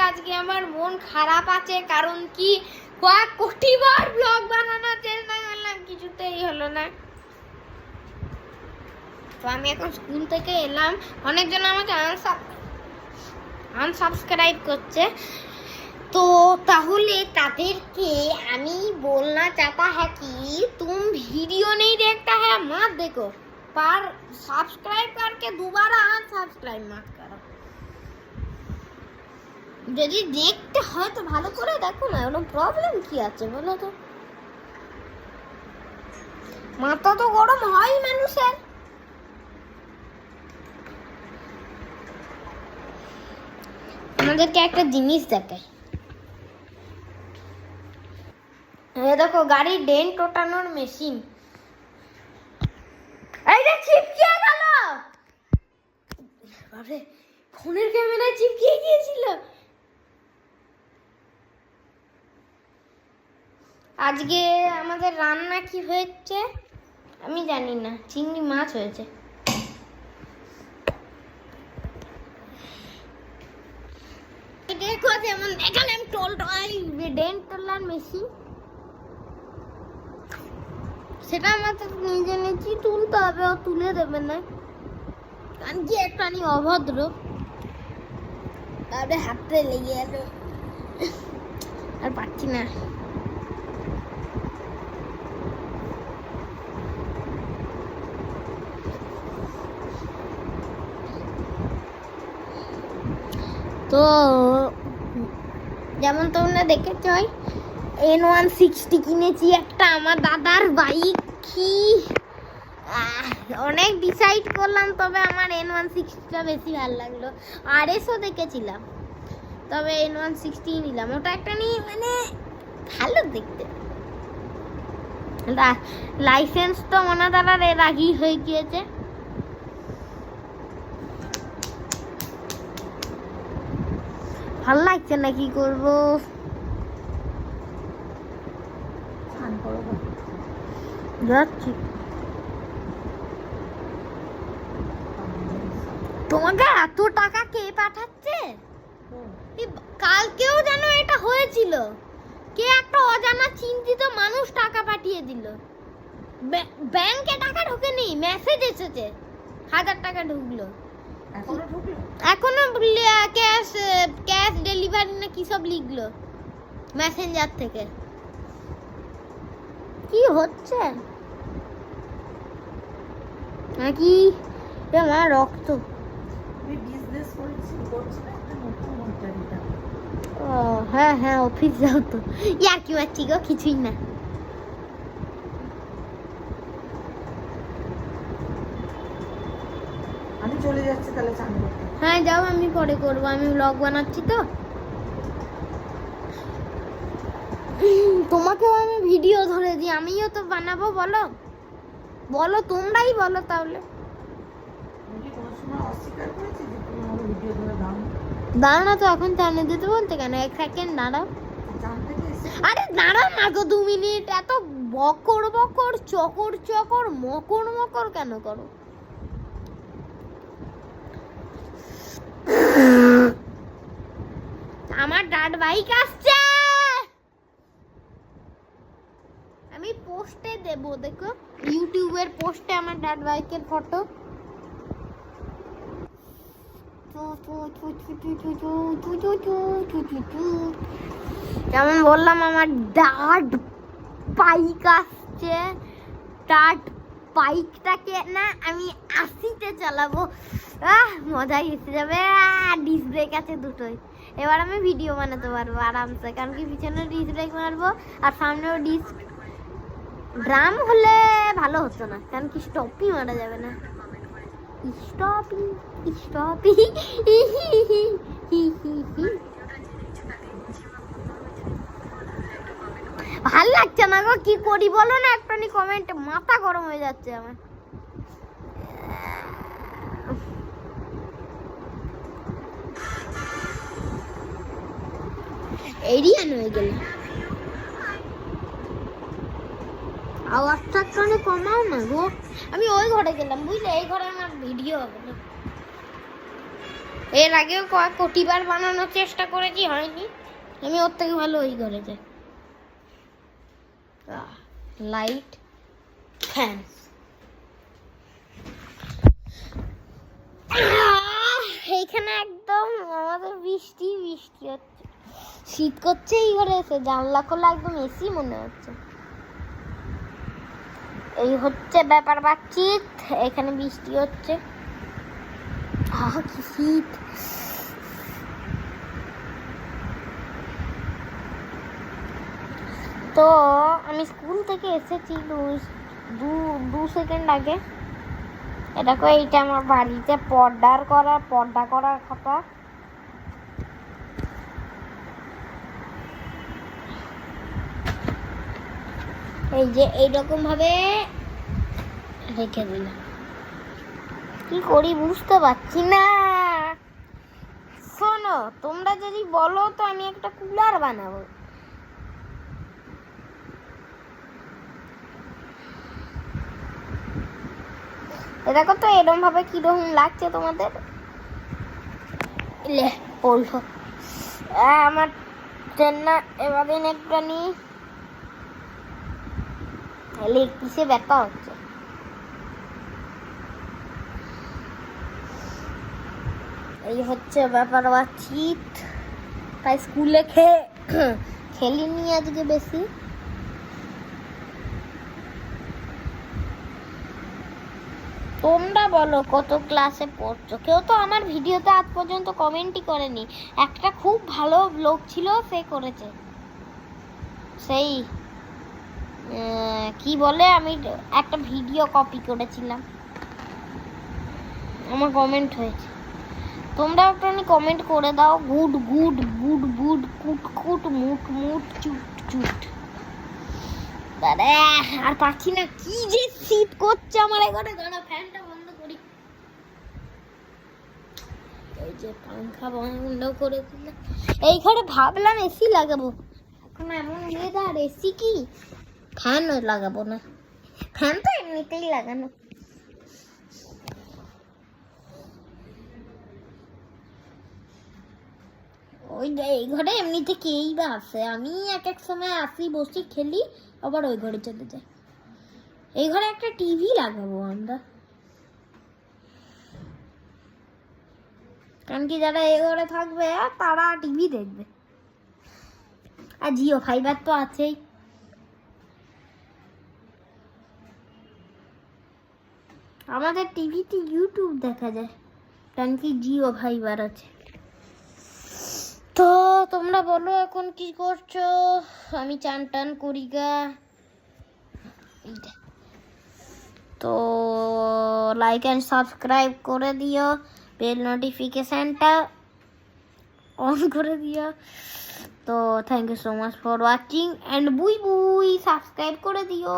আজকে আমার মন খারাপ আছে, কারণ কি কয়েক কোটি বার ব্লগ বানানোর চেষ্টা করলাম, কিছুতেই হলো না। তো আমি এখন স্কুল থেকে এলাম, অনেকজন আমাকে আনসাবস্ক্রাইব করছে, तो ताहले तादेरके आमी बोलना चाहता है कि तुम वीडियो नहीं देखता है मत देखो, पर सब्सक्राइब करके दोबारा अनसब्सक्राइब मत करो। यदि देखते हो तो ভালো করে দেখো না, কোনো প্রবলেম কি আছে বলো তো? মাথা তো গরম হয় মানুষের। আমাদেরকে একটা জিনিস দেখায়, ये देखो गाड़ी डेंट ओटानोर मेशिन, এই যে চিপকে গেল, বাবা ফোনের ক্যামেরায় চিপকে গিয়েছিল। আজকে আমাদের রান্না কি হয়েছে আমি জানি না, চিংড়ি মাছ হয়েছে। দেখো যেমন দেখালাম টোলটাই ডেন্ট তোলার মেশিন, সেটা আমাদের নিজে নিজেই তুলতে হবে, ও তুলে দেবে না, কারণ কি একটুখানি অভদ্র, তাহলে হাতে লেগে গেল, আর পারছি না। তো যেমন তোমরা দেখেছো N160 কিনেছি একটা, আমার দাদার বাইক, কি অনেক ডিসাইড করলাম, তবে আমার N160টা বেশি ভালো লাগলো। RSও দেখেছিলাম, তবে N160 নিলাম, ওটা একটা নিয়ে মানে ভালো দেখতে। লাইসেন্স তো মনে দাঁড়ার এর আগেই হয়ে গিয়েছে। ভালো লাগছে না, কি করবো, যাচ্ছি। তোমাকে এত টাকা কে পাঠাচ্ছে? কালকেও যেন এটা হয়েছিল, কে একটা অজানা চিন্তিত মানুষ টাকা পাঠিয়ে দিল, ব্যাংকে টাকা ঢোকেনি, মেসেজ এসেছে 1000 টাকা ঢুকলো, এখনো ক্যাশ ডেলিভারি না কি সব লিখলো মেসেঞ্জার থেকে। কি হচ্ছে নাকি আমার রক্ত? ও হ্যাঁ হ্যাঁ, অফিস যাও তো, ইয়ার কি মারছি গো, কিছুই না। আমি চলে যাচ্ছি তাহলে চান করতে। হ্যাঁ যাও, আমি পরে করবো, আমি ব্লগ বানাচ্ছি তো। তোমাকেও আমি ভিডিও ধরে দিই, আমিও তো বানাবো, বলো বলো, তোমরাই বলো তাহলে। দাঁড়াও না তো, এখন জানিয়ে দিতে বলতে কেন, 1 সেকেন্ড দাঁড়াও। আরে দাঁড়াও না গো 2 মিনিট, এত বকর বকর চকর চকর মকর মকর কেন করো? আমার ডাট বাইক আসছে, আমি পোস্টে দেব, দেখো ইউটিউবের পোস্টে আমার ডাট বাইকের ফটো। যেমন বললাম আমার ডাট বাইক আসছে, ডাট বাইকটাকে না আমি 80তে চালাবো, মজাই এসে যাবে। ডিস্ক ব্রেক আছে দুটোই, এবার আমি ভিডিও বানাতে পারবো আরামসে, কারণ কি পিছনে ডিস্ক ব্রেক মারবো আর সামনেও ডিস্ক। ড্রাম হলে ভালো হতো না, কারণ কি স্টপই মারা যাবে না, স্টপই স্টপই। ভাল লাগছে না গো, কি করি বলো না একটুখানি কমেন্টে, মাথা গরম হয়ে যাচ্ছে আমার। এরিয়ান হয়ে গেল, আওয়াজটা একটুখানি কমাও না গো। আমি ওই ঘরে গেলাম বুঝলে, এই ঘরে আমার ভিডিও হবে না। এর আগেও কয়েক কোটিবার বানানোর চেষ্টা করেছি, হয়নি। আমি ওর থেকে ভালো ওই করেছে। Light, fan. এইখানে একদম আমাদের বৃষ্টি বৃষ্টি হচ্ছে, শীত করছে। এই ঘরে এসে জানলা খোলা একদম এসি মনে হচ্ছে। এই হচ্ছে ব্যাপার বাচ্চিত, এখানে বৃষ্টি হচ্ছে। কি শীত। তো আমি স্কুল থেকে এসেছি 2 সেকেন্ড আগে। দেখো এইটা আমার বাড়িতে পর্দা করার খাতা। এই যে এইরকম ভাবে রেখে দিলাম। কি করি বুঝতে পারছি না। শোনো, তোমরা যদি বলো তো আমি একটা কুলার বানাবো। দেখো তো এরকম ভাবে কিরকম লাগছে তোমাদের। বলছো আমার চেন্না এবারে একটা নি কিসে ব্যথা হচ্ছে। এই হচ্ছে ব্যাপার বাচ্চিত। তাই স্কুলে খেলিনি আজকে বেশি। তোমরা বলো কত ক্লাসে পড়ছো? কেউ তো আমার ভিডিওতে আজ পর্যন্ত কমেন্টই করেনি। একটা খুব ভালো লোক ছিল, সে করেছে। সেই কি বলে, আমি একটা ভিডিও কপি করেছিলাম, আমার কমেন্ট হয়েছে। তোমরা একটু কমেন্ট করে দাও। গুড গুড গুড গুড কুট কুট মুট মুট চুট চুট। আর পাচ্ছি না, কি যে শীত করছে আমার এখানে। দাঁড়া, ফ্যানটা বন্ধ করি। এই যে পাংখা বন্ধ করে দিলাম। এই ঘরে ভাবলাম এসি লাগাবো, এখন এমন ওয়েদার এসি কি ফ্যান লাগাবো না। ফ্যান তো এমনিতেই লাগানো। ওই এই ঘরে এমনিতে কেই বা আসে। আমি এক সময় আসি, বসি, খেলি, আবার ওই ঘরে চলে যাই। এই ঘরে একটা টিভি লাগাবো আমরা, কারণ কি যারা এই ঘরে থাকবে তারা টিভি দেখবে। আর জিও ফাইবার তো আছেই। আমাদের টিভিতে ইউটিউব দেখা যায়, কারণ কি জিও ফাইবার আছে। তো তোমরা বলো এখন কি করছো? আমি চান টান করি গা। তো লাইক অ্যান্ড সাবস্ক্রাইব করে দিও, বেল নোটিফিকেশনটা অন করে দিও। তো thank you so much for watching and বুই বুই, সাবস্ক্রাইব করে দিও।